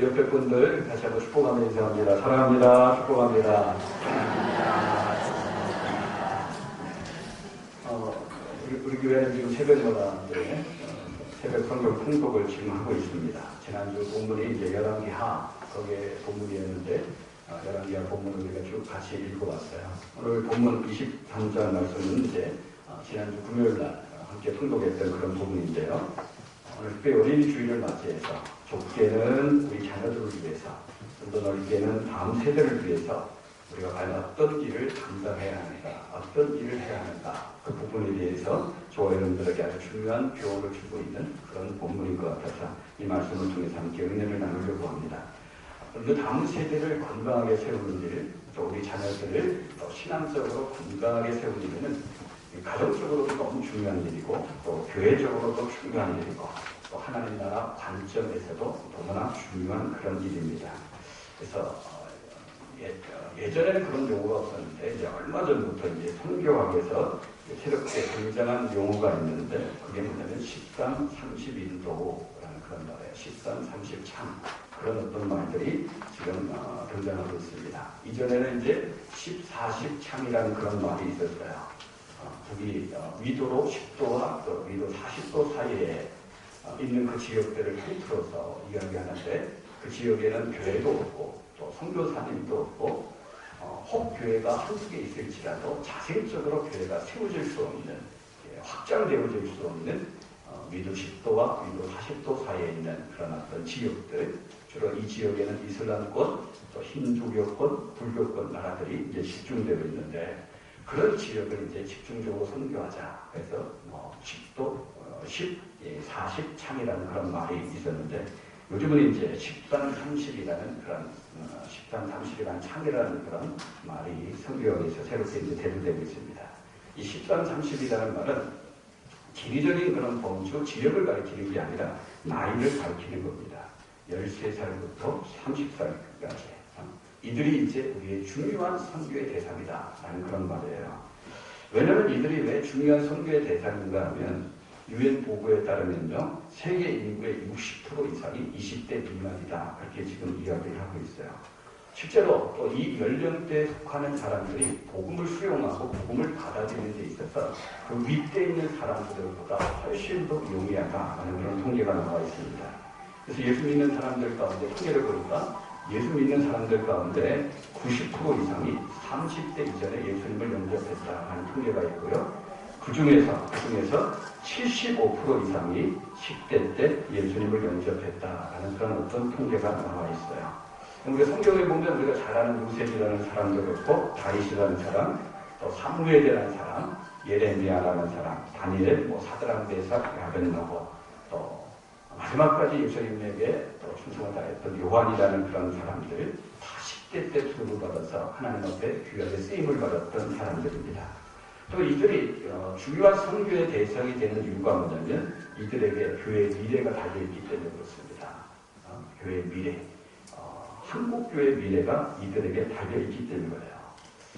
옆에 분들 다시 한번 축복하며 인사합니다. 사랑합니다. 축복합니다. 우리 교회는 지금 새벽마다인데 새벽 성경 통독을 지금 하고 있습니다. 지난주 본문이 이제 열왕기하 거기에 본문이었는데 열왕기하 본문을 우리가 쭉 같이 읽어봤어요. 오늘 본문 23장 말씀은 이제 지난주 금요일날 함께 통독했던 그런 부분인데요. 오늘 특별히 어린이 주일을 맞이해서 좁게는 우리 자녀들을 위해서, 좀 더 넓게는 다음 세대를 위해서 우리가 과연 어떤 일을 감당해야 하는가, 어떤 일을 해야 하는가, 그 부분에 대해서 저와 여러분들에게 아주 중요한 교훈을 주고 있는 그런 본문인 것 같아서 이 말씀을 통해서 함께 은혜를 나누려고 합니다. 그 다음 세대를 건강하게 세우는 일, 또 우리 자녀들을 또 신앙적으로 건강하게 세우는 일은 가정적으로도 너무 중요한 일이고, 또 교회적으로도 중요한 일이고, 또 하나님 나라 관점에서도 너무나 중요한 그런 일입니다. 그래서 예전에는 그런 용어가 없었는데 이제 얼마 전부터 이제 성교학에서 새롭게 등장한 용어가 있는데, 그게 뭐냐면 13, 30인도라는 그런 말이에요. 13, 30참, 그런 어떤 말들이 지금 등장하고 있습니다. 이전에는 이제 10, 40참이라는 그런 말이 있었어요. 거기 위도로 10도와 또 위도 40도 사이에 있는 그 지역들을 통틀어서 이야기하는데, 그 지역에는 교회도 없고 또 선교사님도 없고 혹 교회가 한두 개 있을지라도 자생적으로 교회가 세워질 수 없는, 확장되어질 수 없는 위도 10도와 위도 40도 사이에 있는 그런 어떤 지역들, 주로 이 지역에는 이슬람권, 또 힌두교권, 불교권 나라들이 이제 집중되어 있는데, 그런 지역을 이제 집중적으로 선교하자. 그래서 10도, 10, 40 참이라는 그런 말이 있었는데, 요즘은 이제 13, 30이라는 그런 13, 30이라는 참이라는 그런 말이 선교학에서 새롭게 이제 대두되고 있습니다. 이 13, 30이라는 말은 지리적인 그런 범주, 지역을 가리키는 게 아니라 나이를 가리키는 겁니다. 13살부터 30살까지. 이들이 이제 우리의 중요한 선교의 대상이다라는 그런 말이에요. 왜냐하면 이들이 왜 중요한 선교의 대상인가 하면, 유엔 보고에 따르면요, 세계 인구의 60% 이상이 20대 미만이다, 그렇게 지금 이야기를 하고 있어요. 실제로 또 이 연령대에 속하는 사람들이 복음을 수용하고 복음을 받아들이는 데 있어서 그 윗대 있는 사람들보다 훨씬 더 용이하다라는 그런 통계가 나와 있습니다. 그래서 예수 믿는 사람들 가운데 통계를 보니까 예수 믿는 사람들 가운데 90% 이상이 30대 이전에 예수님을 영접했다는 통계가 있고요. 그 중에서 75% 이상이 10대 때 예수님을 영접했다라는 그런 어떤 통계가 나와 있어요. 우리가 성경에 보면 우리가 잘 아는 요셉이라는 사람도 그렇고, 다윗이라는 사람, 또 사무엘이라는 사람, 예레미야라는 사람, 다니엘, 사드락, 메삭, 아벤노고, 또 마지막까지 예수님에게 또 충성을 다했던 요한이라는 그런 사람들, 다 10대 때 투입을 받아서 하나님 앞에 귀하게 쓰임을 받았던 사람들입니다. 또 이들이 중요한 선교의 대상이 되는 이유가 뭐냐면, 이들에게 교회의 미래가 달려있기 때문에 그렇습니다. 교회의 미래, 한국교회의 미래가 이들에게 달려있기 때문에 그래요.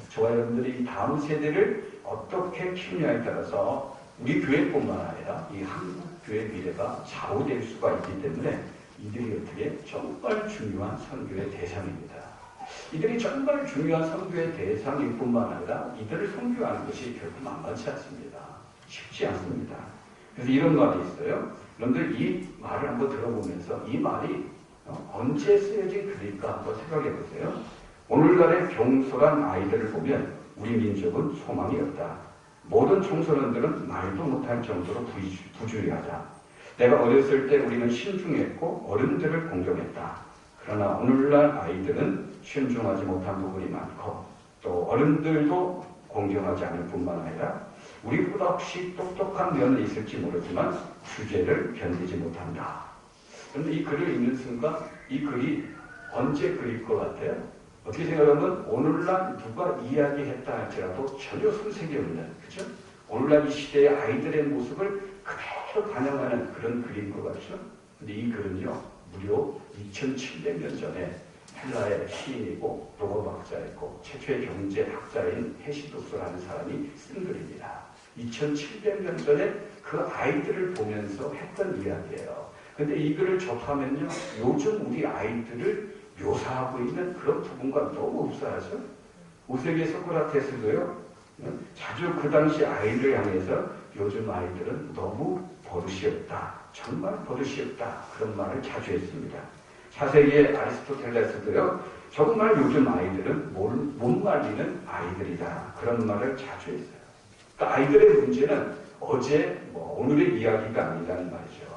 저와 여러분들이 다음 세대를 어떻게 키우냐에 따라서 우리 교회뿐만 아니라 이 한국교회의 미래가 좌우될 수가 있기 때문에 이들이 어떻게 정말 중요한 선교의 대상입니다. 이들이 정말 중요한 선교의 대상일 뿐만 아니라 이들을 선교하는 것이 결코 만만치 않습니다. 쉽지 않습니다. 그래서 이런 말이 있어요. 여러분들 이 말을 한번 들어보면서 이 말이 언제 쓰여진 글일까 한번 생각해 보세요. 오늘날의 경솔한 아이들을 보면 우리 민족은 소망이 없다. 모든 청소년들은 말도 못할 정도로 부주의하다. 내가 어렸을 때 우리는 신중했고 어른들을 공경했다. 그러나 오늘날 아이들은 신중하지 못한 부분이 많고, 또 어른들도 공경하지 않을 뿐만 아니라 우리보다 혹시 똑똑한 면은 있을지 모르지만 주제를 견디지 못한다. 그런데 이 글을 읽는 순간 이 글이 언제 글일 것 같아요? 어떻게 생각하면 오늘날 누가 이야기했다 할지라도 전혀 손색이 없는, 그죠? 오늘날 이 시대의 아이들의 모습을 그대로 반영하는 그런 글인 것 같죠? 근데 이 글은요, 무려 2700년 전에 헬라의 시인이고 로고학자이고 최초의 경제학자인 헤시도스라는 사람이 쓴 글입니다. 2700년 전에 그 아이들을 보면서 했던 이야기예요. 근데 이 글을 접하면요, 요즘 우리 아이들을 묘사하고 있는 그런 부분과 너무 흡사하죠. 우세계 소크라테스도요, 자주 그 당시 아이를 향해서 요즘 아이들은 너무 버릇이 없다, 정말 버릇이 없다, 그런 말을 자주 했습니다. 4세기의 아리스토텔레스도요, 정말 요즘 아이들은 못 말리는 아이들이다, 그런 말을 자주 했어요. 그러니까 아이들의 문제는 어제 오늘의 이야기가 아니라는 말이죠.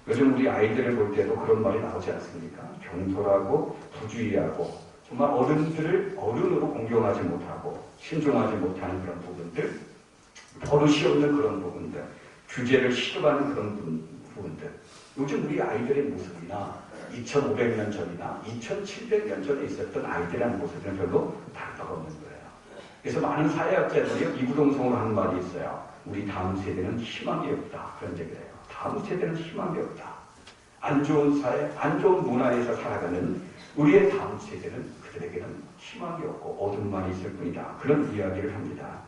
요즘 우리 아이들을 볼 때도 그런 말이 나오지 않습니까? 경솔하고 부주의하고 정말 어른들을 어른으로 공경하지 못하고 신중하지 못하는 그런 부분들, 버릇이 없는 그런 부분들, 규제를 싫어하는 그런 부분들. 요즘 우리 아이들의 모습이나 2500년 전이나 2700년 전에 있었던 아이들의 모습은 별로 다를 바가 없는 거예요. 그래서 많은 사회학자들이 이구동성으로 하는 말이 있어요. 우리 다음 세대는 희망이 없다, 그런 얘기를 해요. 다음 세대는 희망이 없다. 안 좋은 사회, 안 좋은 문화에서 살아가는 우리의 다음 세대는 그들에게는 희망이 없고 어둠만 있을 뿐이다, 그런 이야기를 합니다.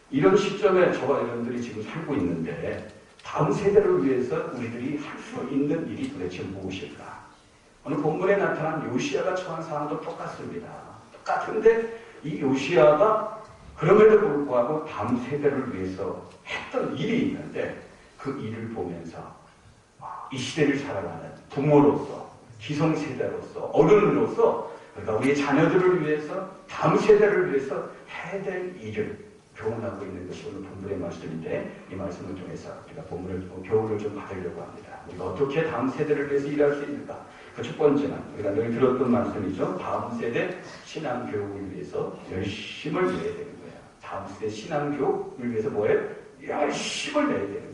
이런 시점에 저와 여러분들이 지금 살고 있는데 다음 세대를 위해서 우리들이 할 수 있는 일이 도대체 무엇일까? 오늘 본문에 나타난 요시야가 처한 상황도 똑같습니다. 똑같은데 이 요시야가 그럼에도 불구하고 다음 세대를 위해서 했던 일이 있는데 그 일을 보면서 이 시대를 살아가는 부모로서, 기성세대로서, 어른으로서 그러니까 우리 자녀들을 위해서, 다음 세대를 위해서 해야 될 일을 교훈하고 있는 것이 오늘 본문의 말씀인데 이 말씀을 통해서 우리가 본문을 교훈을 좀 받으려고 합니다. 우리가 어떻게 다음 세대를 위해서 일할 수 있는가? 그 첫 번째는 우리가 늘 들었던 말씀이죠. 다음 세대 신앙교육을 위해서 열심을 내야 되는 거예요. 다음 세대 신앙교육을 위해서 뭐예요? 열심을 내야 되는 거예요.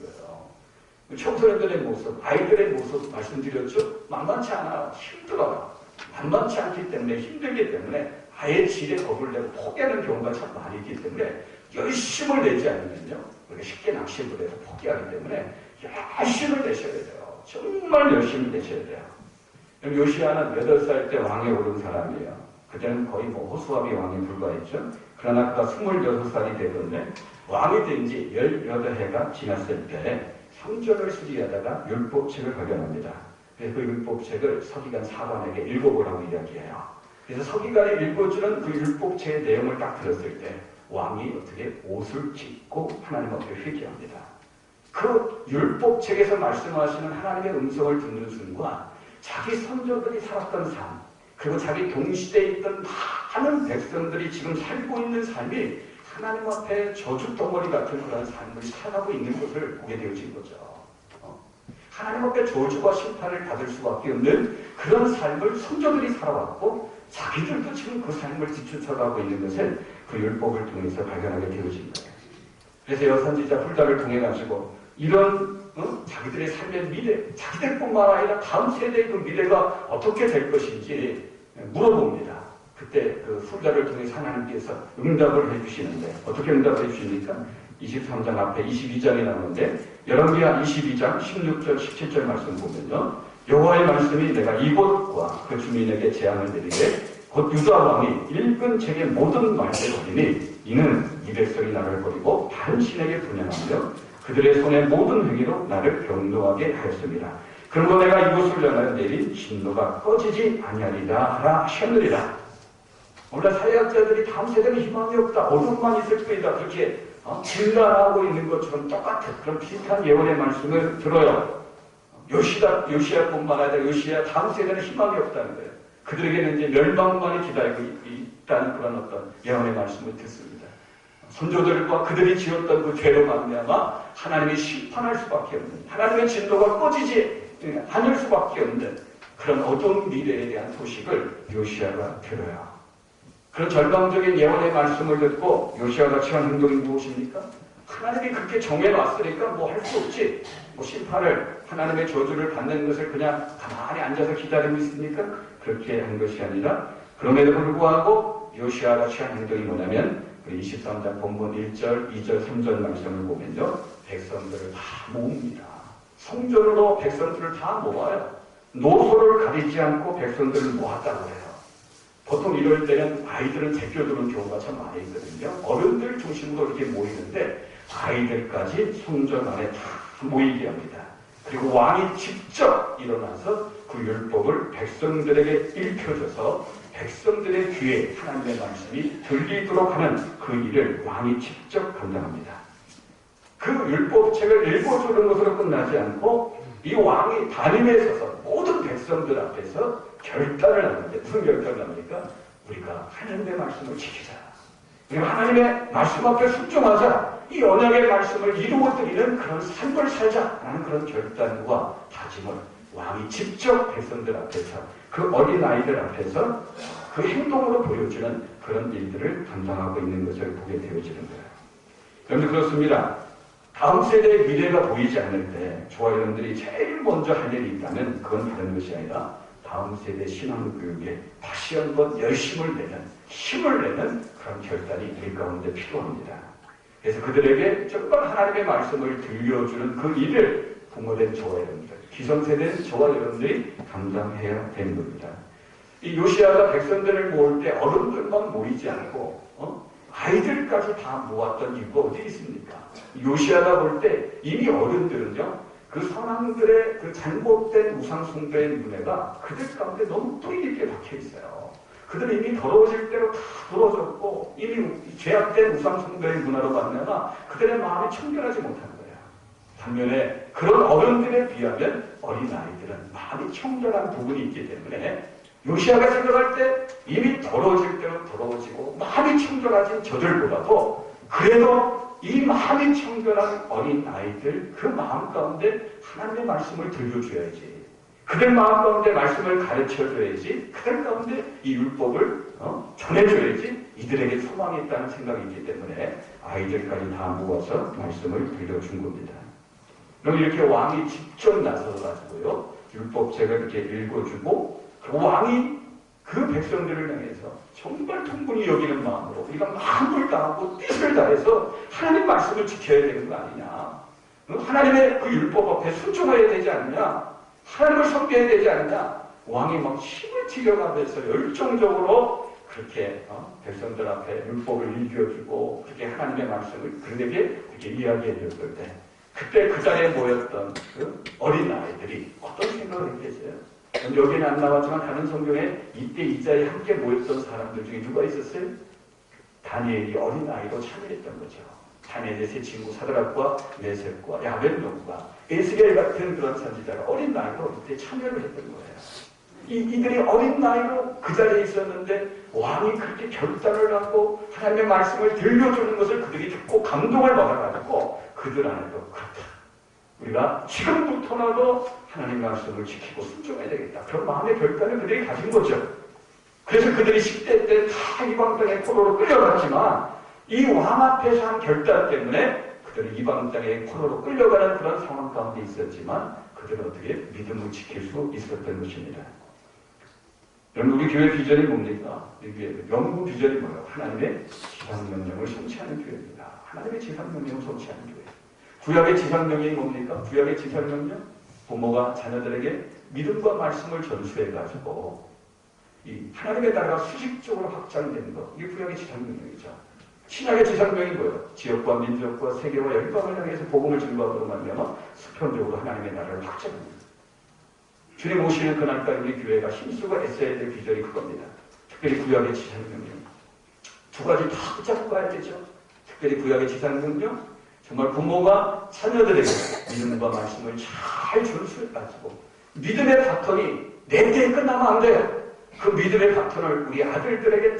청소년들의 모습, 아이들의 모습 말씀드렸죠? 만만치 않아요. 힘들어요. 만만치 않기 때문에, 힘들기 때문에 아예 질에 겁을 내고 포기하는 경우가 참 많이 있기 때문에 열심을 내지 않으면요, 우리가 쉽게 낙심을 해서 포기하기 때문에 열심을 내셔야 돼요. 정말 열심히 내셔야 돼요. 요시야는 8살 때 왕에 오른 사람이에요. 그때는 거의 호수아비 왕에 불과했죠. 그러나 그가 26살이 되던데 왕이 된 지 18해가 지났을 때 성전을 수리하다가 율법책을 발견합니다. 그래서 그 율법책을 서기관 사관에게 읽어보라고 이야기해요. 그래서 서기관이 읽어주는 그 율법책의 내용을 딱 들었을 때 왕이 어떻게 옷을 찢고 하나님 앞에 회개합니다. 그 율법책에서 말씀하시는 하나님의 음성을 듣는 순간 자기 선조들이 살았던 삶, 그리고 자기 동시대에 있던 많은 백성들이 지금 살고 있는 삶이 하나님 앞에 저주덩어리 같은 그런 삶을 살아가고 있는 것을 보게 되어진 거죠. 하나님 앞에 저주와 심판을 받을 수밖에 없는 그런 삶을 선조들이 살아왔고 자기들도 지금 그 삶을 뒤쫓아가고 있는 것을 그 율법을 통해서 발견하게 되어진 거예요. 그래서 여선지자 훌다를 통해 가지고 이런 자기들의 삶의 미래, 자기들뿐만 아니라 다음 세대의 그 미래가 어떻게 될 것인지 물어봅니다. 그때 그 훌다를 통해 하나님께서 응답을 해주시는데 어떻게 응답을 해주십니까? 23장 앞에 22장이 나오는데 여레미야 22장 16절 17절 말씀 보면요, 여호와의 말씀이 내가 이곳과 그 주민에게 재앙을 내리되 곧 유다 왕이 읽은 책의 모든 말대로이니 이는 이 백성이 나를 버리고 다른 신에게 분양하며 그들의 손의 모든 행위로 나를 병노하게 하였습니다. 그러므로 내가 이곳을 향하여 내린 진노가 꺼지지 아니하리라 하라 하셨느니라. 원래 사회학자들이 다음 세대는 희망이 없다, 어둠만 있을 뿐이다, 그렇게 진단하고 있는 것처럼 똑같은 그런 비슷한 예언의 말씀을 들어요. 요시야뿐만 아니라 요시야 다음 세대는 희망이 없다는 거예요. 그들에게는 이제 멸망만이 기다리고 있다는 그런 어떤 예언의 말씀을 듣습니다. 선조들과 그들이 지었던 그 죄로 말미암아 하나님이 심판할 수밖에 없는, 하나님의 진노가 꺼지지 않을 수밖에 없는 그런 어두운 미래에 대한 소식을 요시야가 들어요. 그런 절망적인 예언의 말씀을 듣고 요시야가 취한 행동이 무엇입니까? 하나님이 그렇게 정해놨으니까 뭐 할 수 없지, 뭐 심판을, 하나님의 저주를 받는 것을 그냥 가만히 앉아서 기다리고 있습니까? 그렇게 한 것이 아니라 그럼에도 불구하고 요시야가 취한 행동이 뭐냐면 23장 본문 1절, 2절, 3절 말씀을 보면요, 백성들을 다 모읍니다. 성전으로 백성들을 다 모아요. 노소를 가리지 않고 백성들을 모았다고 해요. 보통 이럴 때는 아이들은 제껴두는 경우가 참 많이 있거든요. 어른들 중심으로 이렇게 모이는데 아이들까지 성전 안에 다 모이게 합니다. 그리고 왕이 직접 일어나서 그 율법을 백성들에게 읽혀줘서 백성들의 귀에 하나님의 말씀이 들리도록 하는 그 일을 왕이 직접 감당합니다. 그 율법책을 읽어주는 것으로 끝나지 않고 이 왕이 단임에 서서 모든 백성들 앞에서 결단을 하는데, 무슨 결단을 합니까? 우리가 하나님의 말씀을 지키자. 우리가 하나님의 말씀 앞에 순종하자. 이 언약의 말씀을 이루어드리는 그런 삶을 살자라는 그런 결단과 다짐을 왕이 직접 백성들 앞에서, 그 어린아이들 앞에서 그 행동으로 보여주는 그런 일들을 감당하고 있는 것을 보게 되어지는 거예요. 여러분, 그렇습니다. 다음 세대의 미래가 보이지 않을 때 저와 여러분들이 제일 먼저 할 일이 있다면 그건 다른 것이 아니라 다음 세대 신앙교육에 다시 한번 열심을 내는, 힘을 내는 그런 결단이 우리 가운데 필요합니다. 그래서 그들에게 정말 하나님의 말씀을 들려주는 그 일을 부모된 저와 여러분들, 기성세대인 저와 여러분들이 감당해야 되는 겁니다. 이 요시아가 백성들을 모을 때 어른들만 모이지 않고 아이들까지 다 모았던 이유가 어디 있습니까? 요시아가 볼 때 이미 어른들은요, 그 선왕들의 그 잘못된 우상숭배의 문화가 그들 가운데 너무 뿌리 깊게 박혀 있어요. 그들은 이미 더러워질 대로 다 부러졌고 이미 죄악된 우상숭배의 문화로 말미암아 그들의 마음이 청결하지 못한 거예요. 반면에 그런 어른들에 비하면 어린아이들은 마음이 청결한 부분이 있기 때문에 요시아가 생각할 때 이미 더러워질 대로 더러워지고 마음이 청결하진 저들보다도 그래도 이 마음이 청결한 어린아이들, 그 마음 가운데 하나님의 말씀을 들려줘야지. 그들 마음 가운데 말씀을 가르쳐줘야지. 그들 가운데 이 율법을 전해줘야지. 이들에게 소망이 있다는 생각이 있기 때문에 아이들까지 다 모아서 말씀을 들려준 겁니다. 그럼 이렇게 왕이 직접 나서가지고요, 율법책을 이렇게 읽어주고, 그 왕이 그 백성들을 향해서 정말 통분히 여기는 마음으로 우리가 마음을 다하고 뜻을 다해서 하나님 말씀을 지켜야 되는 거 아니냐. 하나님의 그 율법 앞에 순종해야 되지 않느냐. 하나님을 섬겨야 되지 않느냐. 왕이 막 힘을 튀겨가면서 열정적으로 그렇게 백성들 앞에 율법을 읽어주고 그렇게 하나님의 말씀을 그들에게 이렇게 이야기해 줬을 때, 그때 그 자리에 모였던 그 어린아이들이 어떤 생각을 했겠어요? 여기는 안 나왔지만 다른 성경에 이때 이 자리에 함께 모였던 사람들 중에 누가 있었어요? 다니엘이 어린아이로 참여했던 거죠. 다니엘의 세 친구 사드락과 메섹과 야벳노가 에스겔 같은 그런 선지자가 어린 나이로 이때 참여를 했던 거예요. 이들이 어린 나이로 그 자리에 있었는데 왕이 그렇게 결단을 하고 하나님의 말씀을 들려주는 것을 그들이 듣고 감동을 받아가지고 그들 안에도 그렇다. 우리가 지금부터라도 하나님 말씀을 지키고 순종해야 되겠다. 그런 마음의 결단을 그들이 가진 거죠. 그래서 그들이 10대 때 다 이방 땅의 포로로 끌려갔지만 이 왕 앞에서 한 결단 때문에 그들은 이방 땅의 포로로 끌려가는 그런 상황 가운데 있었지만 그들은 어떻게 믿음을 지킬 수 있었던 것입니다. 여러분, 우리 교회 비전이 뭡니까? 우리 교회 영구 비전이 뭐예요? 하나님의 지상명령을 성취하는 교회입니다. 하나님의 지상명령을 성취하는 교회. 구약의 지상명령이 뭡니까? 구약의 지상명령? 부모가 자녀들에게 믿음과 말씀을 전수해가지고 이 하나님의 나라가 수직적으로 확장되는 것, 이게 구약의 지상명령이죠. 신약의 지상명이 뭐예요? 지역과 민족과 세계와 열방을 향해서 복음을 증거하도록 만들면 수평적으로 하나님의 나라를 확장합니다. 주님 오시는 그날까지 우리 교회가 힘쓰고 애써야 될 비전이 그겁니다. 특별히 구약의 지상명령. 두 가지 다 붙잡고 가야 되죠. 특별히 구약의 지상명령, 정말 부모가 자녀들에게 믿음과 말씀을 잘 전수해가지고 믿음의 바톤이 내 때에 끝나면 안 돼요. 그 믿음의 바톤을 우리 아들들에게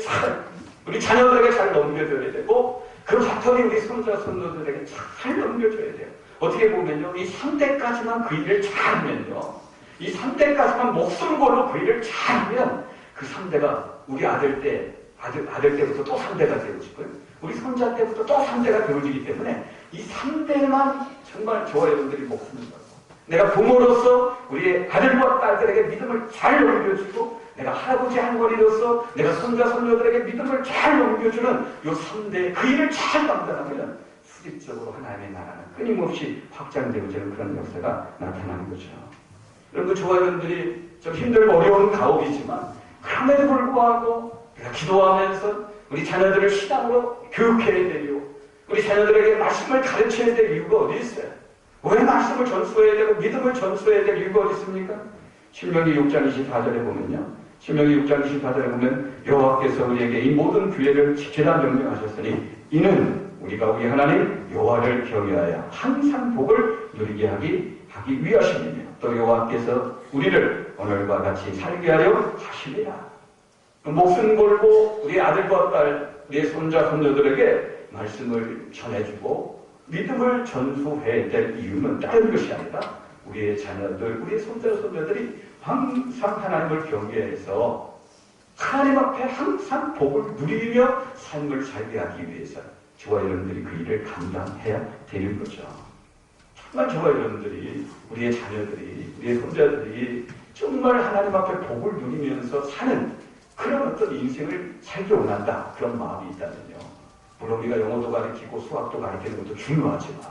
우리 자녀들에게 잘 넘겨줘야 되고 그 바톤이 우리 손자, 손녀들에게 잘 넘겨줘야 돼요. 어떻게 보면요, 이 3대까지만 그 일을 잘하면요, 이 3대까지만 목숨 걸고 그 일을 잘하면 그 3대가 우리 아들 때부터 또 3대가 되어지고요. 우리 손자 때부터 또 3대가 되어지기 때문에 이 3대만 정말 저와 여러분들이 목숨을 걸고 내가 부모로서 우리 아들과 딸들에게 믿음을 잘 넘겨주고 내가 할아버지 할머니로서 내가 손자 손녀들에게 믿음을 잘 넘겨주는 이 3대 그 일을 잘 감당하면 수직적으로 하나님의 나라는 끊임없이 확장되어지는 그런 역사가 나타나는 거죠. 여러분, 저와 여러분들이 좀 힘들고 어려운 가옥이지만 그럼에도 불구하고 우리가 기도하면서 우리 자녀들을 신앙으로 교육해야 되고 우리 자녀들에게 말씀을 가르쳐야 될 이유가 어디 있어요? 왜 말씀을 전수해야 되고 믿음을 전수해야 될 이유가 어디 있습니까? 신명기 6장 24절에 보면요. 신명기 6장 24절에 보면 여호와께서 우리에게 이 모든 규례를 지키라 명령하셨으니 이는 우리가 우리 하나님 여호와를 경외하여 항상 복을 누리게 하기 위하심이며 또 여호와께서 우리를 오늘과 같이 살게 하려 하심이라. 목숨 걸고 우리 아들과 딸, 우리 손자 손녀들에게 말씀을 전해주고 믿음을 전수해야 될 이유는 다른 것이 아니라 우리의 자녀들, 우리의 손자 손녀들이 항상 하나님을 경외해서 하나님 앞에 항상 복을 누리며 삶을 살게 하기 위해서 저와 여러분들이 그 일을 감당해야 되는 거죠. 정말 저와 여러분들이, 우리의 자녀들이, 우리의 손자들이 정말 하나님 앞에 복을 누리면서 사는 그런 어떤 인생을 살기 원한다. 그런 마음이 있다면요. 물론 우리가 영어도 가르치고 수학도 가르치는 것도 중요하지만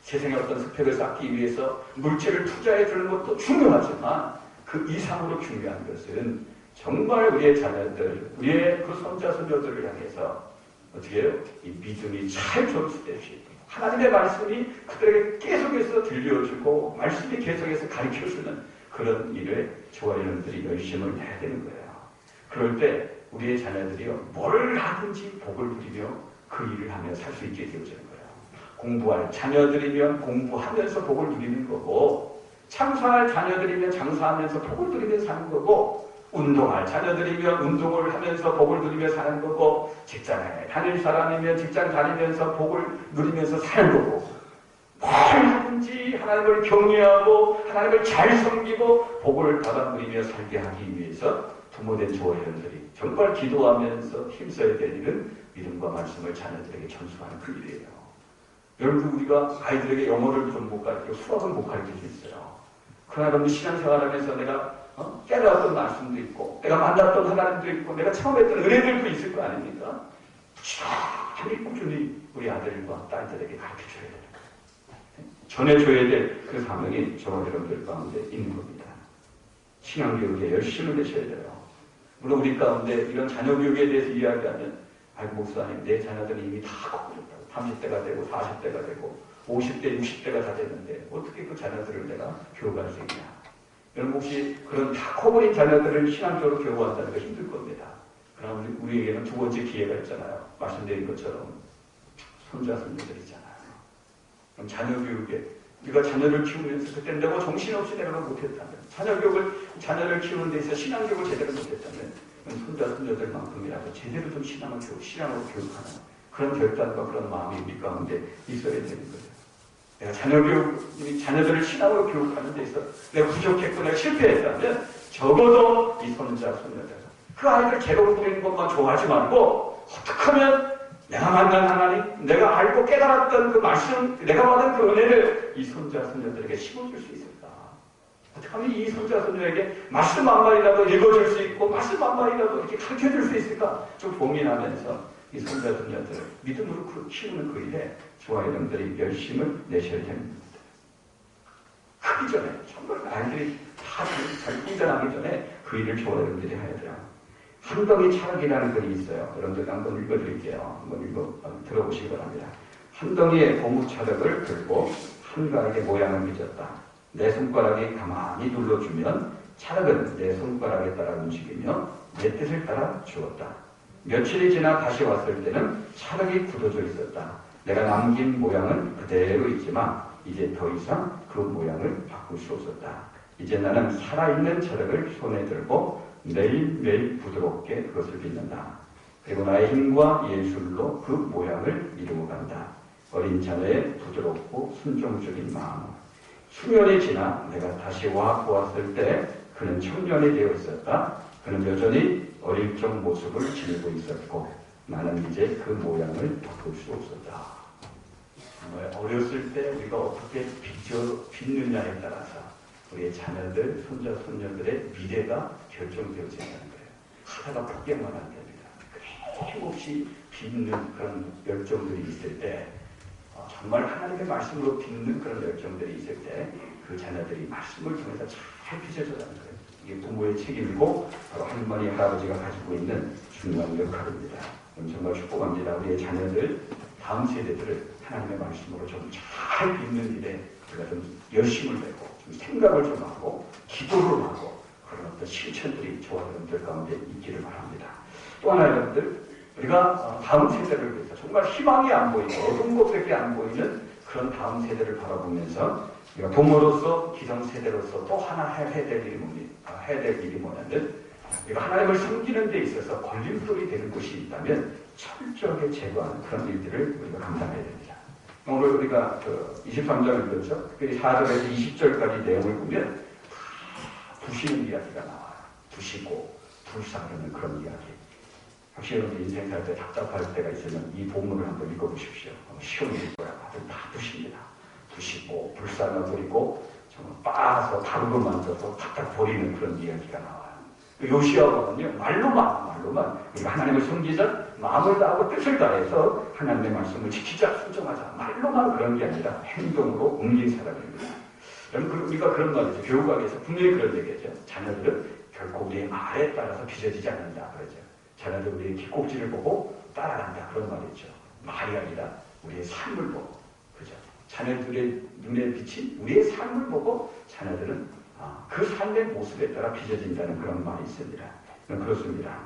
세상의 어떤 스펙을 쌓기 위해서 물질을 투자해 주는 것도 중요하지만 그 이상으로 중요한 것은 정말 우리의 자녀들, 우리의 그 손자 손녀들을 향해서 어떻게 해요? 이 믿음이 잘 전수되시 하나님의 말씀이 그들에게 계속해서 들려주고 말씀이 계속해서 가르쳐주는 그런 일을 저와 여러분들이 열심을 해야 되는 거예요. 그럴 때 우리의 자녀들이 뭘 하든지 복을 누리며 그 일을 하며 살 수 있게 되어지는 거예요. 공부할 자녀들이면 공부하면서 복을 누리는 거고, 장사할 자녀들이면 장사하면서 복을 누리며 사는 거고, 운동할 자녀들이면 운동을 하면서 복을 누리며 사는 거고, 직장에 다닐 사람이면 직장 다니면서 복을 누리면서 사는 거고, 뭘 하든지 하나님을 경외하고 하나님을 잘 섬기고 복을 받아 누리며 살게 하기 위해서 부모된 저와 여러분들이 정말 기도하면서 힘써야 될 일은 믿음과 말씀을 자녀들에게 전수하는 그 일이에요. 여러분, 우리가 아이들에게 영어를 좀 못 가르치고 수학은 못 가르칠 수 있어요. 그러나 여러분 신앙생활하면서 내가 깨달았던 말씀도 있고 내가 만났던 하나님도 있고 내가 처음 했던 은혜들도 있을 거 아닙니까? 꾸준히 우리 아들과 딸들에게 가르쳐줘야 되는 거예요. 전해줘야 될 그 사명이 저와 여러분들 가운데 있는 겁니다. 신앙교육에 열심을 내셔야 돼요. 물론 우리 가운데 이런 자녀교육에 대해서 이야기하면 아이고 목사님 내 자녀들이 이미 다 커버렸다고 30대가 되고 40대가 되고 50대 60대가 다 됐는데 어떻게 그 자녀들을 내가 교육할 수 있냐. 여러분 혹시 그런 다 커버린 자녀들을 신앙적으로 교육한다는 거 힘들 겁니다. 그러나 우리에게는 두 번째 기회가 있잖아요. 말씀드린 것처럼 손자 손녀들이잖아요. 그럼 자녀교육에 우리가 자녀를 키우면서 그때 내가 정신없이 내가 못했다면 자녀를 키우는 데 있어서 신앙교육을 제대로 못했다면 손자 손녀들만큼이라도 제대로 좀 신앙으로 교육하는 그런 결단과 그런 마음이 우리 가운데 있어야 되는 거예요. 내가 자녀들을 신앙으로 교육하는 데 있어 내가 부족했고 내가 실패했다면 적어도 이 손자 손녀들 그 아이들 재롱 부리는 것만 좋아하지 말고 어떻게 하면 내가 만난 하나님, 내가 알고 깨달았던 그 말씀, 내가 받은 그 은혜를 이 손자 손녀들에게 심어줄 수 있을까? 어떻게 하면 이 손자 손녀에게 말씀 한 마디라도 읽어줄 수 있고 말씀 한 마디라도 이렇게 가르쳐줄 수 있을까? 좀 고민하면서 이 손자 손녀들을 믿음으로 키우는 그 일에 저와 여러분들이 열심을 내셔야 됩니다. 하기 전에 정말 아이들이 다 잘 인정하기 전에 그 일을 저와 여러분들이 해야 돼요. 한덩이 차락이라는 글이 있어요. 여러분들 한번 읽어드릴게요. 한번 들어보시기 바랍니다. 한덩이의 고무 차락을 들고 한가하게 모양을 빚었다. 내 손가락이 가만히 눌러주면 차락은 내 손가락에 따라 움직이며 내 뜻을 따라 주었다. 며칠이 지나 다시 왔을 때는 차락이 굳어져 있었다. 내가 남긴 모양은 그대로 있지만 이제 더 이상 그 모양을 바꿀 수 없었다. 이제 나는 살아있는 차락을 손에 들고 매일매일 부드럽게 그것을 빚는다. 그리고 나의 힘과 예술로 그 모양을 이루어간다. 어린 자녀의 부드럽고 순종적인 마음. 수년이 지나 내가 다시 보았을 때 그는 청년이 되어 있었다. 그는 여전히 어릴 적 모습을 지니고 있었고 나는 이제 그 모양을 바꿀 수 없었다. 정말 어렸을 때 우리가 어떻게 빚느냐에 따라서 우리의 자녀들, 손자, 손녀들의 미래가 결정되어진다는 거예요. 하다가 포기하면 안 됩니다. 힘없이 빚는 그런 열정들이 있을 때 정말 하나님의 말씀으로 빚는 그런 열정들이 있을 때 그 자녀들이 말씀을 통해서 잘 빚어져가는 거예요. 이게 부모의 책임이고 바로 할머니, 할아버지가 가지고 있는 중요한 역할입니다. 정말 축복합니다. 우리의 자녀들 다음 세대들을 하나님의 말씀으로 좀 잘 믿는 일에 우리가 좀 열심을 내고 좀 생각을 좀 하고 기도를 하고 그런 어떤 실천들이 저와 여러분들 가운데 있기를 바랍니다. 또 하나 여러분들 우리가 다음 세대를 위해서 정말 희망이 안 보이고 어두운 것밖에 안 보이는 그런 다음 세대를 바라보면서 우리가 부모로서 기성세대로서 또 하나 해야 될 일이 뭐냐면 우리가 하나님을 섬기는 데 있어서 걸림돌이 되는 것이 있다면 철저하게 제거하는 그런 일들을 우리가 감당해야 됩니다. 오늘 우리가 23장을 읽었죠. 특별히 4절에서 20절까지 내용을 보면 부시는 이야기가 나와요. 부시고 불사르는 그런 이야기. 혹시 여러분 인생 살 때 답답할 때가 있으면 이 본문을 한번 읽어보십시오. 시험일 거야. 다들 다 부십니다. 부시고 불쌍을 버리고 정말 빻아서 가루로 만들어서 탁탁 버리는 그런 이야기가 나와요. 요시아와는요 말로만 우리가 하나님을 섬기자 마음을 다하고 뜻을 다해서 하나님의 말씀을 지키자 순종하자 말로만 그런 게 아니라 행동으로 옮긴 사람입니다. 여러분 우리가 그런 말이죠. 교육학에서 분명히 그런 얘기죠. 자녀들은 결코 우리의 말에 따라서 빚어지지 않는다 그러죠. 자녀들 우리의 뒷꼭지를 보고 따라간다 그런 말이죠. 말이 아니라 우리의 삶을 보고 그죠. 자녀들의 눈에 비친 우리의 삶을 보고 자녀들은 그 삶의 모습에 따라 빚어진다는 그런 말이 있습니다. 그렇습니다.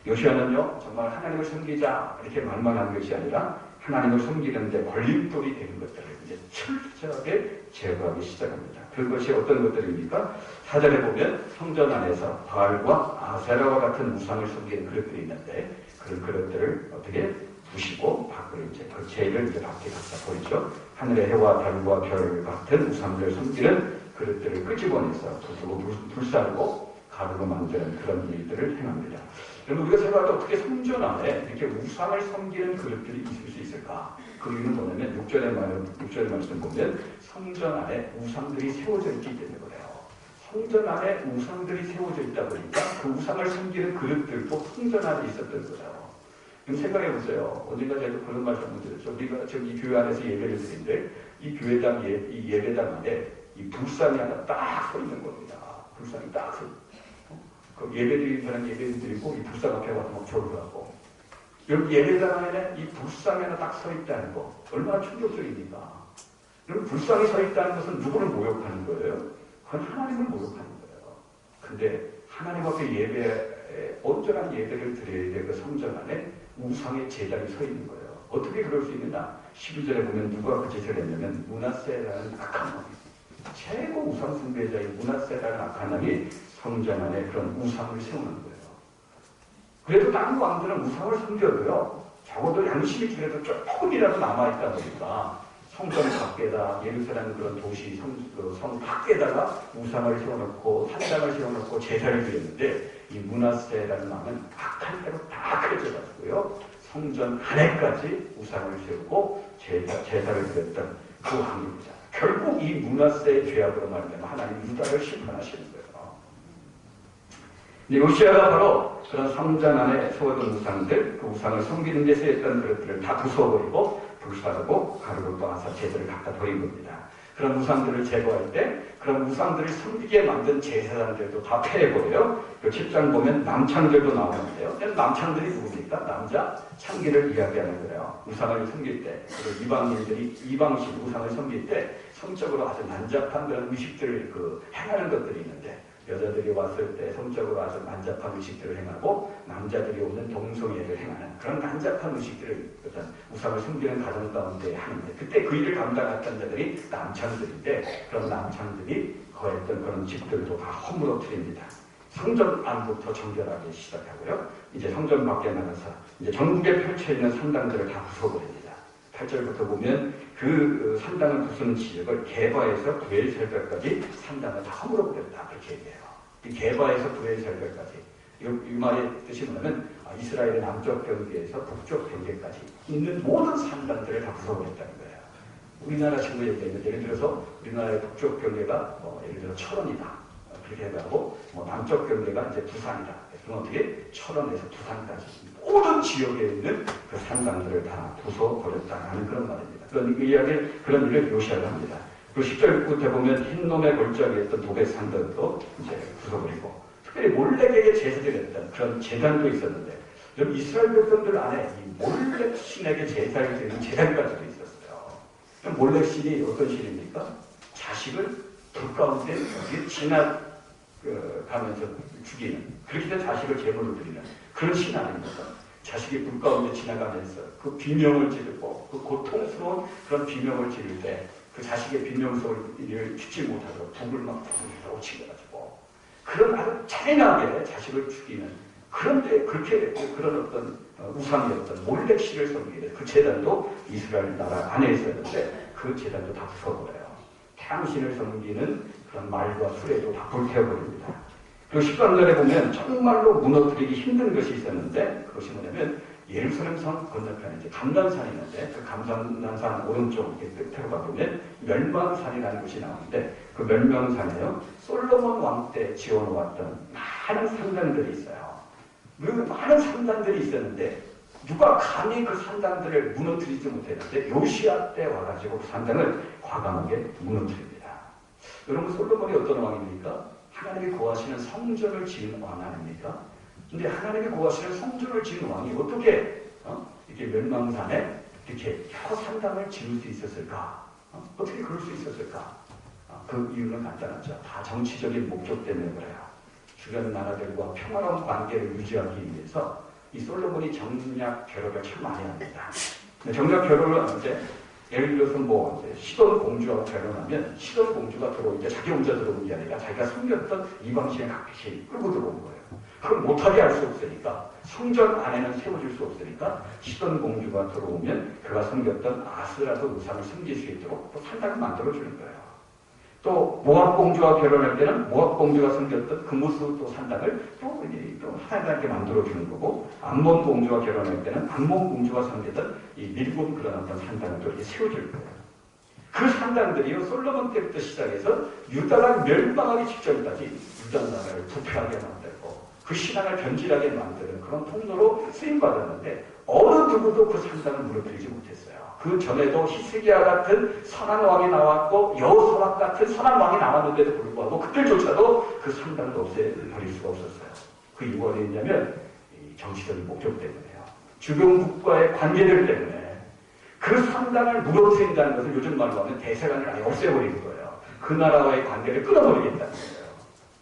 요시아는요 정말 하나님을 섬기자 이렇게 말만 한 것이 아니라 하나님을 섬기는데 걸림돌이 되는 것들을 이제 철저하게 제거하기 시작합니다. 그것이 어떤 것들입니까? 4절에 보면 성전 안에서 바알과 아세라와 같은 우상을 섬기는 그릇들이 있는데 그런 그릇들을 어떻게 부시고 밖으로 이제 그 죄를 이제 밖에 갖다 버리죠. 하늘의 해와 달과 별 같은 우상들을 섬기는 그릇들을 끄집어내서 부수고 불사르고 가루로 만드는 그런 일들을 행합니다. 여러분 우리가 생각할 때 어떻게 성전 안에 이렇게 우상을 섬기는 그릇들이 있을 수 있을까? 그 이유는 뭐냐면 6절의 말씀 보면 성전 안에 우상들이 세워져 있기 때문에 그래요. 성전 안에 우상들이 세워져 있다 보니까 그 우상을 섬기는 그릇들도 성전 안에 있었던 거죠. 그럼 생각해 보세요. 어딘가 제가 그런 말 잘못드렸죠. 우리가 지금 이 교회 안에서 예배를 드리는데 이 교회당 이 예배당 안에 이 불상이 하나 딱 서 있는 겁니다. 불상이 딱 서 있는. 그 예배드리는 사람 예배드리고 이 불상 앞에 와서 막 절을 하고 여기 예배당 안에 이 불상이 하나 딱 서 있다는 거 얼마나 충격적입니까? 여러분 불상이 서 있다는 것은 누구를 모욕하는 거예요? 그건 하나님을 모욕하는 거예요. 근데 하나님 앞에 예배에 온전한 예배를 드려야 될 그 성전 안에 우상의 제단이 서 있는 거예요. 어떻게 그럴 수 있느냐? 12절에 보면 누가 그 짓을 했냐면 므낫세라는 악한 왕이 최고 우상 숭배자인 므낫세라는 악한 왕이 성전 안에 그런 우상을 세우는 거예요. 그래도 다른 왕들은 우상을 섬겨도요. 적어도 양심이 그래도 조금이라도 남아있다 보니까 성전 밖에다 예루살렘 그런 도시 성 밖에다가 우상을 세워놓고 산당을 세워놓고 제사를 드렸는데 이 므낫세라는 왕은 악한 대로 다 펼쳐가지고요. 성전 안에까지 우상을 세우고 제사를 드렸던 그 왕입니다. 결국 이 므낫세의 죄악으로 말하면 하나님 유다를 심판하시는 거예요. 요시아가 바로 그런 성전 안에 세워둔 우상들, 그 우상을 섬기는 데 쓰였던 그릇들을 다 부숴버리고 불사르고 가루를 떠나서 제사를 갖다 버린 겁니다. 그런 우상들을 제거할 때 그런 우상들을 섬기게 만든 제사장들도 다 패해버려요. 그 7장 보면 남창들도 나오는데요. 남창들이 누굽니까? 남자 창기를 이야기하는 거예요. 우상을 섬길 때 그리고 이방인들이 이방신 우상을 섬길 때 성적으로 아주 난잡한 그런 의식들을 행하는 것들이 있는데 여자들이 왔을 때 성적으로 아주 난잡한 의식들을 행하고 남자들이 오는 동성애를 행하는 그런 난잡한 의식들을 어떤 우상을 섬기는 가정 가운데 하는데 그때 그 일을 감당했던 자들이 남창들인데 그런 남창들이 거했던 그런 집들도 다 허물어뜨립니다. 성전 안부터 정결하기 시작하고요. 이제 성전 밖에 나가서 이제 전국에 펼쳐있는 산당들을 다 부숴버립니다. 8절부터 보면 그 산당을 부수는 지역을 게바에서 구엘셀ber까지 산당을 다 허물어버렸다 그렇게 얘기해요. 이 게바에서 구엘셀ber까지 이 말의 뜻이 뭐냐면 이스라엘의 남쪽 경계에서 북쪽 경계까지 있는 모든 산당들을 다 부숴버렸다는 거예요. 우리나라 친구 얘기하면 예를 들어서 우리나라의 북쪽 경계가 예를 들어 철원이다 그렇게 해가고 남쪽 경계가 이제 부산이다. 그럼 어떻게 철원에서 부산까지 모든 지역에 있는 그 산당들을 다 부숴버렸다는 그런 말입니다. 그런 일을 요시아가 합니다. 그 10절 끝에 보면 흰놈의 골짜기에 있던 도배 산들도 이제 부숴버리고 특별히 몰래에게 제사드렸던 그런 제단도 있었는데 여러분 이스라엘 백성들 안에 이 몰렉 신에게 제사를 드리는 제단까지도 있었어요. 몰렉 신이 어떤 신입니까? 자식을 불 가운데 지나가면서 죽이는, 그렇게 된 자식을 제물로 드리는 그런 신 아닙니까? 자식이 불 가운데 지나가면서 그 비명을 지르고 그 고통스러운 그런 비명을 지를 때 그 자식의 비명 소리를 듣지 못하도록 북을 막 부르고 치겨가지고 그런 아주 잔인하게 자식을 죽이는, 그런데 그렇게 그런 어떤 우상이었던 몰렉신을 섬기는 그 제단도 이스라엘 나라 안에 있었는데 그 제단도 다 부숴버려요. 태양신을 섬기는 그런 말과 술에도 다 불태워버립니다. 그리고 10강절에 보면 정말로 무너뜨리기 힘든 것이 있었는데 그것이 뭐냐면 예루살렘 성 건너편에 이제 감람산이 있는데 그 감람산 오른쪽 끝으로 가보면 멸망산이라는 곳이 나오는데 그 멸망산에요 솔로몬 왕 때 지어놓았던 많은 산당들이 있어요. 그 많은 산당들이 있었는데 누가 감히 그 산당들을 무너뜨리지 못했는데 요시야 때 와가지고 그 산당을 과감하게 무너뜨립니다. 여러분 솔로몬이 어떤 왕입니까? 하나님이 거하시는 성전을 지은 왕 아닙니까? 근데 하나님이 거하시는 성전을 지은 왕이 어떻게 이렇게 멸망산에 이렇게 여러 산당을 지을 수 있었을까? 어떻게 그럴 수 있었을까? 그 이유는 간단하죠. 다 정치적인 목적 때문에 그래요. 주변 나라들과 평화로운 관계를 유지하기 위해서 이 솔로몬이 정략 결혼을 참 많이 합니다. 정략 결혼을 하는데 예를 들어서 뭐 시돈 공주하고 결혼하면 시돈 공주가 들어오는데 자기 혼자 들어오는 게 아니라 자기가 섬겼던 이방신의 각기 끌고 들어오는 거예요. 그걸 못하게 할 수 없으니까 성전 안에는 세워줄 수 없으니까 시돈 공주가 들어오면 그가 섬겼던 아스라도 우상을 섬길 수 있도록 또 산당을 만들어주는 거예요. 또 모압 공주와 결혼할 때는 모압 공주가 섬겼던 금우스 또 산당을 또 하나님께 만들어주는 거고, 암몬 공주와 결혼할 때는 암몬 공주가 섬겼던 이 밀곤 그런 어떤 산당을 또 이렇게 세워줄 거예요. 그 산당들이요 솔로몬 때부터 시작해서 유다가 멸망하기 직전까지 유다 나라를 부패하게 만들고 그 신앙을 변질하게 만드는 그런 통로로 쓰임받았는데 어느 누구도 그 산당을 무너뜨리지 못했어요. 그 전에도 히스기야 같은 선한 왕이 나왔고 여호사밧 같은 선한 왕이 나왔는데도 불구하고 그들조차도 그 산당을 없애버릴 수가 없었어요. 그 이유가 어디였냐면 정치적인 목적 때문에요. 주변국과의 관계들 때문에 그 산당을 무너뜨린다는 것은 요즘 말로 하면 대세관을 아예 없애버리는 거예요. 그 나라와의 관계를 끊어버리겠다는 거예요.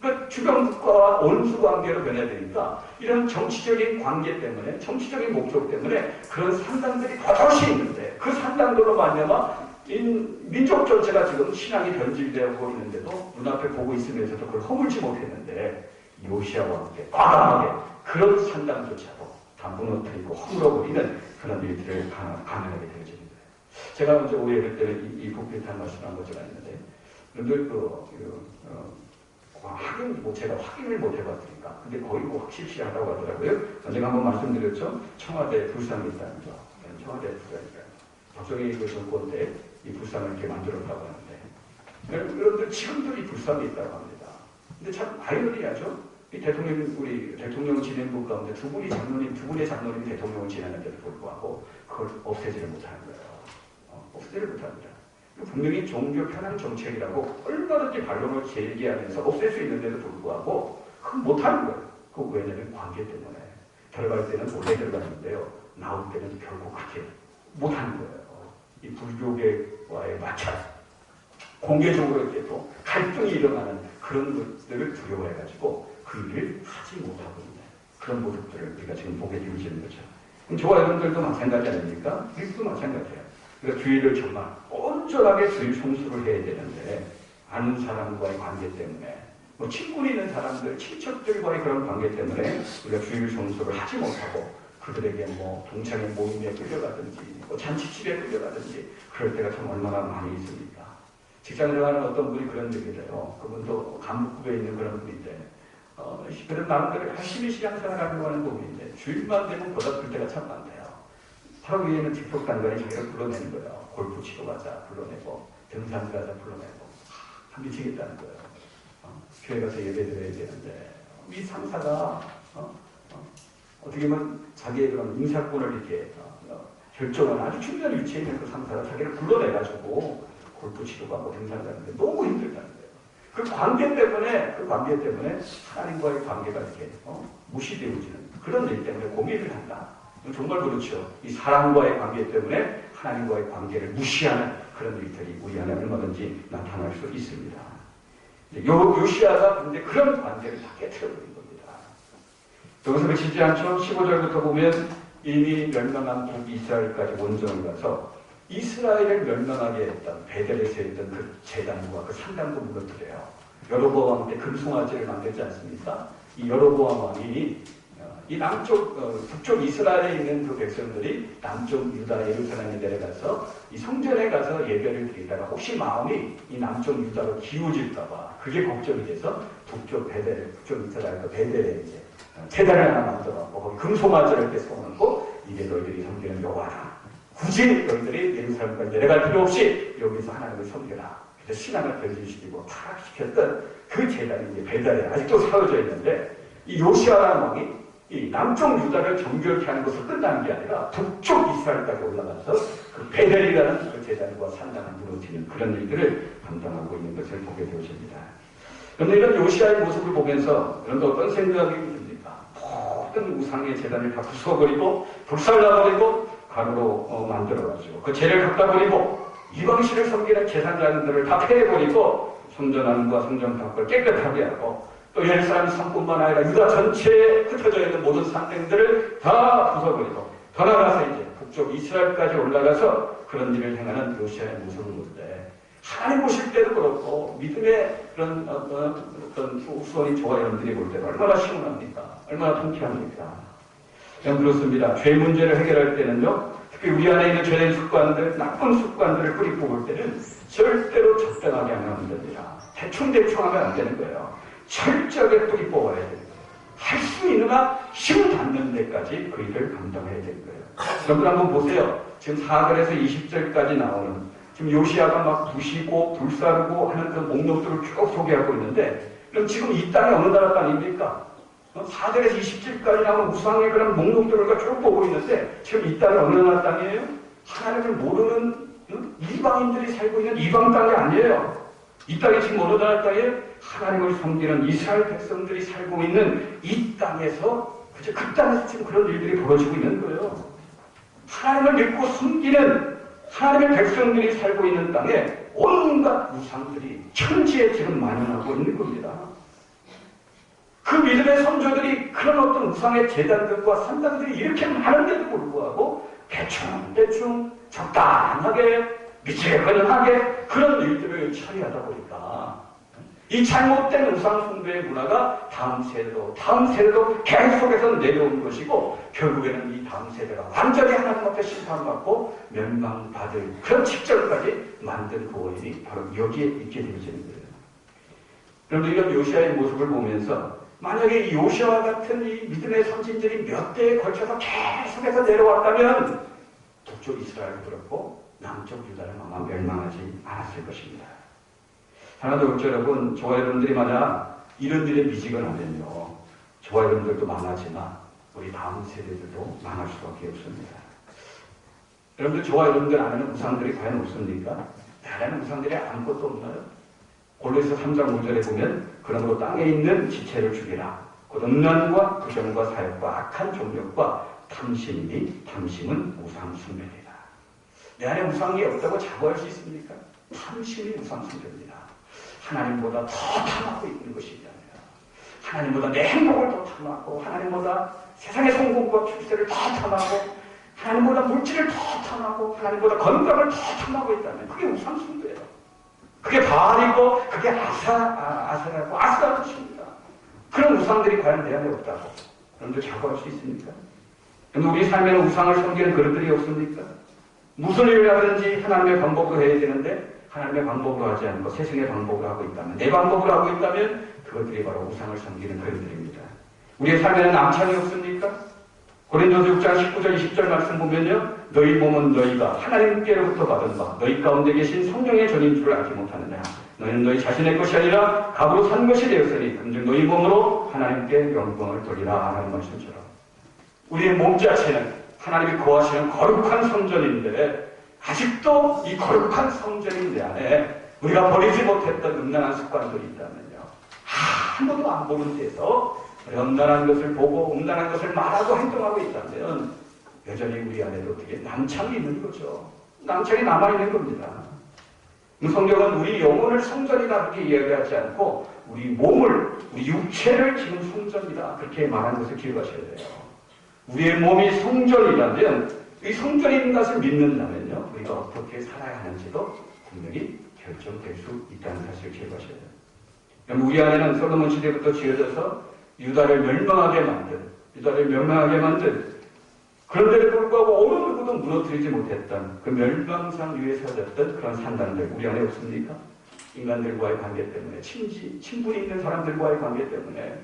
그 주변국가와 원수 관계로 변해야 되니까 이런 정치적인 관계 때문에, 정치적인 목적 때문에 그런 산당들이 버젓이 있는데 그 산당들로 말미암아 민족 전체가 지금 신앙이 변질되고 있는데도 눈앞에 보고 있으면서도 그걸 허물지 못했는데 요시아와 함께 과감하게 그런 산당조차도 다 무너뜨리고 허물어버리는 그런 일들을 가능하게 되어집니다. 제가 먼저 오해할 때는 이 복비탄 말씀한 것이 있는데 여러분들 확인, 제가 확인을 못 해봤으니까. 근데 거의 확실시하다고 하더라고요. 제가 한번 말씀드렸죠. 청와대 불상이 있다는 거. 청와대 불상이니까. 박정희 그 정권 때 이 불상을 이렇게 만들었다고 하는데. 여러분들 지금도 이 불상이 있다고 합니다. 근데 참 아이러니하죠. 이 우리 대통령 진행부 가운데 두 분의 장로님이 대통령을 지내는데도 불구하고 그걸 없애지를 못하는 거예요. 없애지를 못합니다. 분명히 종교 편향 정책이라고 얼마든지 반론을 제기하면서 없앨 수 있는데도 불구하고 그건 못하는 거예요. 그 왜냐면 관계 때문에. 들어갈 때는 원래 들어갔는데요. 나올 때는 결국 그렇게 못하는 거예요. 이 불교계와의 마찰. 공개적으로 이렇게 또 갈등이 일어나는 그런 것들을 두려워해가지고 그 일을 하지 못하고 있는 그런 모습들을 우리가 지금 보게 되어지는 거죠. 그럼 저와 여러분들도 마찬가지 아닙니까? 우리도 마찬가지예요. 그러니까 주의를 정말 온전하게 주의 성수를 해야 되는데 아는 사람과의 관계 때문에 뭐 친분이 있는 사람들, 친척들과의 그런 관계 때문에 우리가 주의 성수를 하지 못하고 그들에게 뭐 동창회 모임에 끌려가든지 뭐 잔치집에 끌려가든지 그럴 때가 참 얼마나 많이 있습니까? 직장을 하는 어떤 분이 그런 얘기를 해요. 그분도 간북부에 있는 그런 분인데 그런 나름대로 열심히 신앙생활하려고 하는 분인데 주일만 되면 보다 볼 때가 참 많대요. 하루 위에는 직속단관이 자기를 불러내는 거예요. 골프 치러 가자 불러내고 등산 가자 불러내고 미치겠다는 거예요. 교회 가서 예배 드려야 되는데 이 상사가 어떻게 보면 자기의 그런 인사권을 이렇게 결정하는 아주 중요한 위치에 있는 그 상사가 자기를 불러내가지고 골프 치러 가고 등산 가는데 너무 힘들다는 거예요. 그 관계 때문에 하나님과의 관계가 이렇게 무시되어지는 그런 일 때문에 고민을 한다. 정말 그렇죠. 이 사람과의 관계 때문에 하나님과의 관계를 무시하는 그런 일들이 우리 안에 얼마든지 나타날 수 있습니다. 요시아가 근데 그런 관계를 다 깨트려버린 겁니다. 여기서 그치지 않죠? 15절부터 보면 이미 멸망한 북이스라엘까지 원정을 가서 이스라엘을 멸망하게 했던 베델에서 있던 그 제단과 그 산당도 무너뜨려요. 여로보암 때 금송아지를 만들지 않습니까? 이 여로보암 왕이 이 북쪽 이스라엘에 있는 그 백성들이 남쪽 유다 예루살렘에 내려가서 이 성전에 가서 예배를 드리다가 혹시 마음이 이 남쪽 유다로 기울질까봐 그게 걱정이 돼서 북쪽 이스라엘 그 베델에 이제 제단을 하나 만들어갖고 거기 금송아지를 이렇게 세워놓고 이게 너희들이 섬기는 여호와라. 굳이 너희들이 예루살렘까지 내려갈 필요 없이 여기서 하나님을 섬겨라. 그래서 신앙을 변질시키고 타락시켰던 그 제단이 이제 베델에 아직도 세워져 있는데 이 요시아라는 왕이 이 남쪽 유다를 정결케 하는 것으로 끝나는 게 아니라 북쪽 이스라엘까지 올라가서 그 베델이라는 그 제단과 산당을 무너뜨리는 그런 일들을 감당하고 있는 것을 보게 되어집니다. 그런데 이런 요시아의 모습을 보면서 그런데 어떤 생각이 듭니까? 모든 우상의 제단을 다 부숴버리고 불살라버리고 가루로 만들어가지고 그 죄를 갖다 버리고 이방신을 섬기는 제사장들을 다 패해버리고 성전 안과 성전 밖을 깨끗하게 하고 또 예루살렘 성뿐만 아니라 유다 전체에 흩어져 있는 모든 산땡들을 다 부숴버리고 더 나아가서 이제 북쪽 이스라엘까지 올라가서 그런 일을 행하는 요시아의 모습을 볼 때 하나님 보실 때도 그렇고 믿음의 그런 어떤 후손인 저와 여러분들이 볼 때는 얼마나 시원합니까? 얼마나 통쾌합니까? 그렇습니다. 죄 문제를 해결할 때는요, 특히 우리 안에 있는 죄된 습관들, 나쁜 습관들을 뿌리 뽑을 때는 절대로 적당하게 하면 안 됩니다. 대충대충 하면 안 되는 거예요. 철저하게 뿌리 뽑아야 되는 거예요. 할 수 있는 한 힘 닿는 데까지 그 일을 감당해야 되는 거예요. 여러분 한번 보세요. 지금 4절에서 20절까지 나오는 지금 요시아가 막 부시고 불사르고 하는 그 목록들을 쭉 소개하고 있는데 그럼 지금 이 땅이 어느 나라 땅입니까? 4절에서 20절까지 나오는 우상의 그런 목록들을 우리가 쭉 보고 있는데 지금 이 땅이 어느 나라 땅이에요? 하나님을 모르는 이방인들이 살고 있는 이방 땅이 아니에요. 이 땅이 지금 어느 나라 땅이에요? 하나님을 섬기는 이스라엘 백성들이 살고 있는 이 땅에서 그죠? 그 땅에서 지금 그런 일들이 벌어지고 있는 거예요. 하나님을 믿고 섬기는 하나님의 백성들이 살고 있는 땅에 온갖 우상들이 천지에 지금 만연하고 있는 겁니다. 그 믿음의 성도들이 그런 어떤 우상의 제단들과 산당들이 이렇게 많은데도 불구하고 대충 적당하게 미치게거는하게 그런 일들을 처리하다 보니까 이 잘못된 우상 숭배의 문화가 다음 세대로 계속해서 내려온 것이고 결국에는 이 다음 세대가 완전히 하나님 앞에 심판받고 멸망받을 그런 직전까지 만든 그 원인이 바로 여기에 있게 되어지는 거예요. 그런데 이런 요시아의 모습을 보면서 만약에 이 요시아와 같은 이 믿음의 선진들이 몇 대에 걸쳐서 계속해서 내려왔다면 북쪽 이스라엘도 그렇고 남쪽 유다는 아마 멸망하지 않았을 것입니다. 하나도 그렇죠, 여러분. 저와 여러분들이 만약 이런 일에 미지근하면요, 저와 여러분들도 망하지만 우리 다음 세대들도 망할 수밖에 없습니다. 여러분들, 저와 여러분들 안에는 우상들이 과연 없습니까? 내 안에는 우상들이 아무것도 없나요? 골로새서 3장 5절에 보면 그러므로 땅에 있는 지체를 죽이라. 곧 음란과 부정과 사욕과 악한 종력과 탐심은 우상 숭배입니다. 내 안에 우상이 없다고 자부할 수 있습니까? 탐심이 우상 숭배입니다. 하나님보다 더 탐하고 있는 것이잖아요. 하나님보다 내 행복을 더 탐하고 하나님보다 세상의 성공과 출세를 더 탐하고 하나님보다 물질을 더 탐하고 하나님보다 건강을 더 탐하고 있다면 그게 우상 숭배예요. 그게 바알이고 그게 아세라고 아스라는 것입니다. 그런 우상들이 과연 내 안에 없다고 여러분들 자부할 수 있습니까? 우리 삶에는 우상을 섬기는 그릇들이 없습니까? 무슨 일을 하든지 하나님의 방법으로 해야 되는데 하나님의 방법으로 하지 않고 세상의 방법으로 하고 있다면 내 방법으로 하고 있다면 그것들이 바로 우상을 섬기는 그릇들입니다. 우리의 삶에는 남창이 없습니까? 고린도서 6장 19절 20절 말씀 보면요, 너희 몸은 너희가 하나님께로부터 받은 바 너희 가운데 계신 성령의 전인 줄을 알지 못하느냐. 너희는 너희 자신의 것이 아니라 값으로 산 것이 되었으니 금즉 너희 몸으로 하나님께 영광을 돌리라 하는 말씀처럼 우리의 몸 자체는 하나님이 거하시는 거룩한 성전인데 아직도 이 거룩한 성전인 내 안에 우리가 버리지 못했던 음란한 습관들이 있다면요, 아무도 안 보는 데서 음란한 것을 보고 음란한 것을 말하고 행동하고 있다면 여전히 우리 안에도 어떻게 남창이 있는 거죠. 남창이 남아있는 겁니다. 성경은 우리 영혼을 성전이다 그렇게 이야기하지 않고 우리 몸을, 우리 육체를 지금 성전이다 그렇게 말하는 것을 기억하셔야 돼요. 우리의 몸이 성전이라면 이 성전인 것을 믿는다면요 우리가 어떻게 살아야 하는지도 분명히 결정될 수 있다는 사실을 기억하셔야 돼요. 우리 안에는 솔로몬 시대부터 지어져서 유다를 멸망하게 만든 그런데도 불구하고 어느 누구도 무너뜨리지 못했던 그 멸망상 위에 서졌던 그런 산당들 우리 안에 없습니까? 인간들과의 관계 때문에 친분이 있는 사람들과의 관계 때문에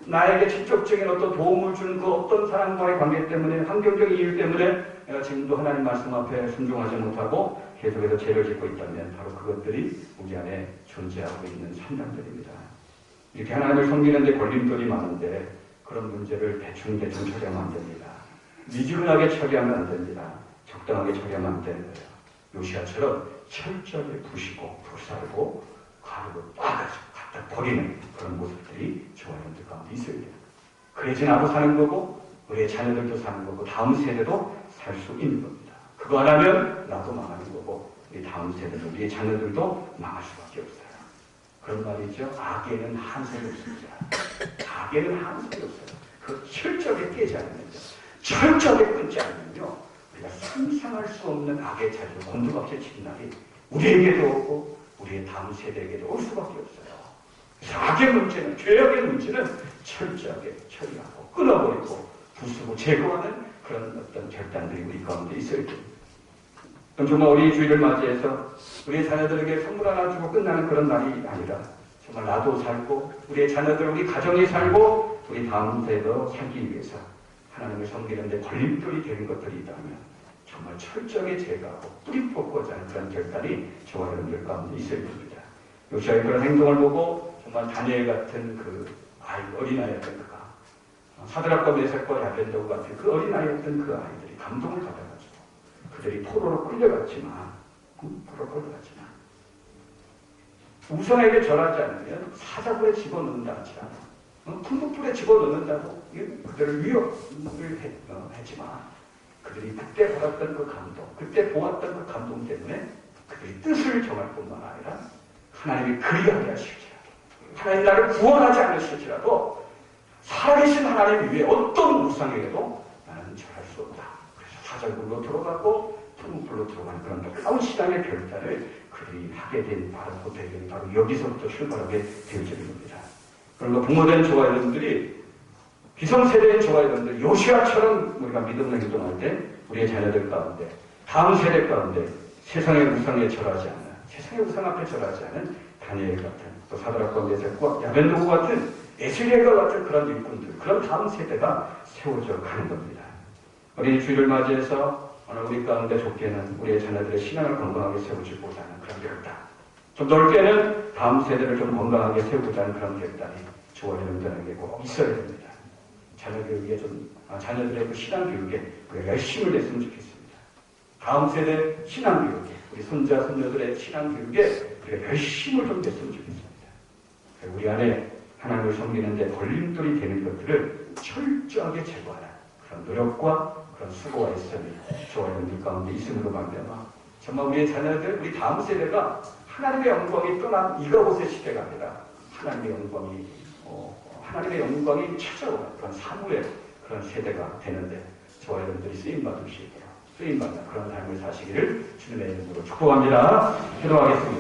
나에게 직접적인 어떤 도움을 주는 그 어떤 사람과의 관계 때문에 환경적인 이유 때문에 내가 지금도 하나님 말씀 앞에 순종하지 못하고 계속해서 죄를 짓고 있다면 바로 그것들이 우리 안에 존재하고 있는 산당들입니다. 이렇게 하나님을 섬기는데 걸림돌이 많은데 그런 문제를 대충 처리하면 안 됩니다. 미지근하게 처리하면 안 됩니다. 적당하게 처리하면 안 되는 거예요. 요시아처럼 철저하게 부시고 불사르고 가루로 꽉가지고 갖다 버리는 그런 모습들이 저와 여러분들 가운데 있어야 돼요. 그래야지 나도 사는 거고 우리의 자녀들도 사는 거고 다음 세대도 살 수 있는 겁니다. 그거 안 하면 나도 망하는 거고 우리 다음 세대도 우리의 자녀들도 망할 수밖에 없어요. 그런 말이죠. 악에는 한색이 없습니다. 악에는 한색이 없어요. 그 철저하게 깨지 않으면요. 철저하게 끊지 않으면요. 우리가 상상할 수 없는 악의 자리로 곤두박질 치는 날이 우리에게도 오고 우리의 다음 세대에게도 올 수밖에 없어요. 그래서 악의 문제는, 죄악의 문제는 철저하게 처리하고 끊어버리고 부수고 제거하는 그런 어떤 결단들이 우리 가운데 있어야 됩니다. 그럼 정말 우리 주일을 맞이해서 우리의 자녀들에게 선물 하나 주고 끝나는 그런 날이 아니라 정말 나도 살고 우리의 자녀들, 우리 가정이 살고 우리 다음 세대도 살기 위해서 하나님을 섬기는 데 걸림돌이 되는 것들이 있다면 정말 철저하게 제거하고 뿌리 뽑고자 하는 그런 결단이 저와 여러분들 가운데 있어야 됩니다. 요시아의 그런 행동을 보고 정말 다니엘 같은 그 어린아이였던 그가 사드락과 메삭과 야벤노고 같은 그 어린아이였던 그 아이들이 감동을 받아가지고 그들이 포로로 끌려갔지만 우상에게 절하지 않으면 사자굴에 집어넣는다 할지라도 풍부불에 집어넣는다고 그들을 위협을 했지만 그들이 그때 받았던 그 감동, 그때 보았던 그 감동 때문에 그들이 뜻을 정할 뿐만 아니라 하나님이 그리하게 하실지라도 하나님 나를 구원하지 않으실지라도 살아계신 하나님 위에 어떤 우상에게도 나는 절할 수 없다. 그래서 사자굴로 들어가고 풍부불로 들어가는 그런 놀라운 신앙의 결단을 그들이 하게 된 바로 그 배경이 바로 여기서부터 출발하게 되어지는 겁니다. 그리고 부모된 저와 여러분들이 기성세대인 저와 여러분들 요시아처럼 우리가 믿음을 행동할 때 우리의 자녀들 가운데 다음 세대 가운데 세상의 우상에 절하지 않는 세상의 우상 앞에 절하지 않은 다니엘 같은 또 사드락과 메삭과 야벤노고 같은 에스겔과 같은 그런 일꾼들 그런 다음 세대가 세워져 가는 겁니다. 우리 주일을 맞이해서 오늘 우리 가운데 좁게는 우리의 자녀들의 신앙을 건강하게 세워주고자 하는 그런 결단 좀 넓게는 다음 세대를 좀 건강하게 세우고자 하는 그런 결단이 저와 여러분들에게 꼭 있어야 됩니다. 자녀들의 그 신앙교육에 우리가 열심을 냈으면 좋겠습니다. 다음 세대 신앙교육에, 우리 손자, 손녀들의 신앙교육에 우리가 열심을 좀 냈으면 좋겠습니다. 우리 안에 하나님을 섬기는데 걸림돌이 되는 것들을 철저하게 제거하는 그런 노력과 그런 수고와 애씀이 저와 여러분들 가운데 있음으로 말미암아 정말 우리의 자녀들, 우리 다음 세대가 하나님의 영광이 떠난 이가봇의 시대가 아니라 하나님의 영광이 찾아오는 그런 사무의 그런 세대가 되는데 저와 여러분들이 쓰임받으시고 쓰임받는 그런 삶을 사시기를 주님의 이름으로 축복합니다. 기도하겠습니다.